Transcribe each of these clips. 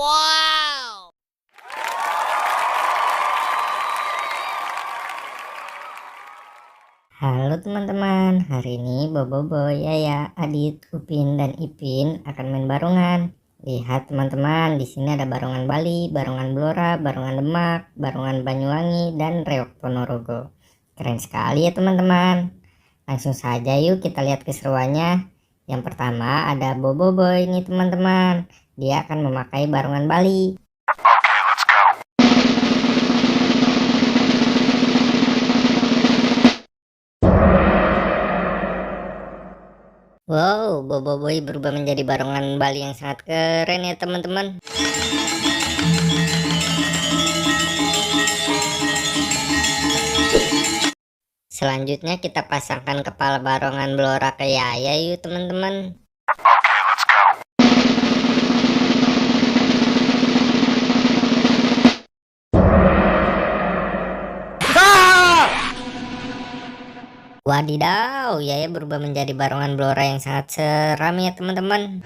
Wow. Halo teman-teman, hari ini Bobo, Yaya, Adit, Upin, dan Ipin akan main barongan. Lihat teman-teman, di sini ada barongan Bali, barongan Blora, barongan Demak, barongan Banyuwangi, dan Reok Ponorogo. Keren sekali ya teman-teman. Langsung saja yuk kita lihat keseruannya. Yang pertama ada Bobo ini teman-teman. Dia akan memakai barongan Bali. Wow, Boboiboy berubah menjadi barongan Bali yang sangat keren ya teman-teman. Selanjutnya kita pasangkan kepala barongan Blora ke Yaya yuk teman-teman. Wadidaw, Yaya berubah menjadi barongan Blora yang sangat seram ya teman-teman.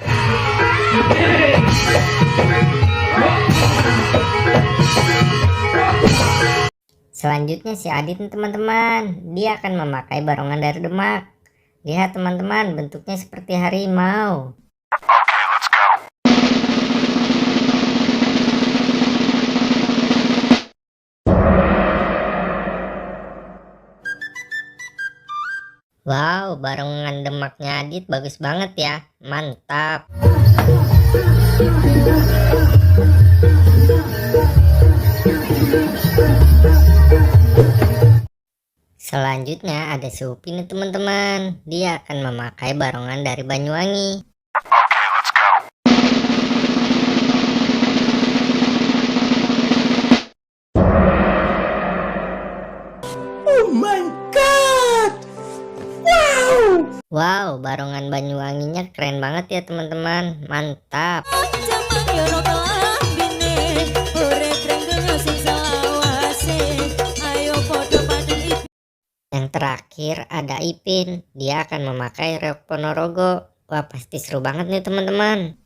Selanjutnya si Adit teman-teman, dia akan memakai barongan dari Demak. Lihat teman-teman, bentuknya seperti harimau. Wow, barongan Demaknya Adit bagus banget ya, mantap. Selanjutnya ada Supi nih teman-teman, dia akan memakai barongan dari Banyuwangi. Oh my god! Wow! Wow, barongan Banyuwanginya keren banget ya teman-teman, mantap. Yang terakhir ada Ipin, dia akan memakai Reok Ponorogo. Wah, pasti seru banget nih teman-teman.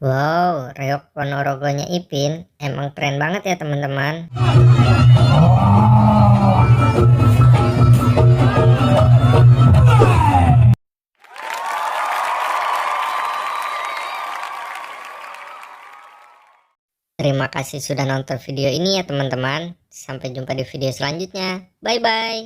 Wow, Reok Ponorogonya Ipin emang keren banget ya teman-teman. Terima kasih sudah nonton video ini ya teman-teman. Sampai jumpa di video selanjutnya. Bye bye.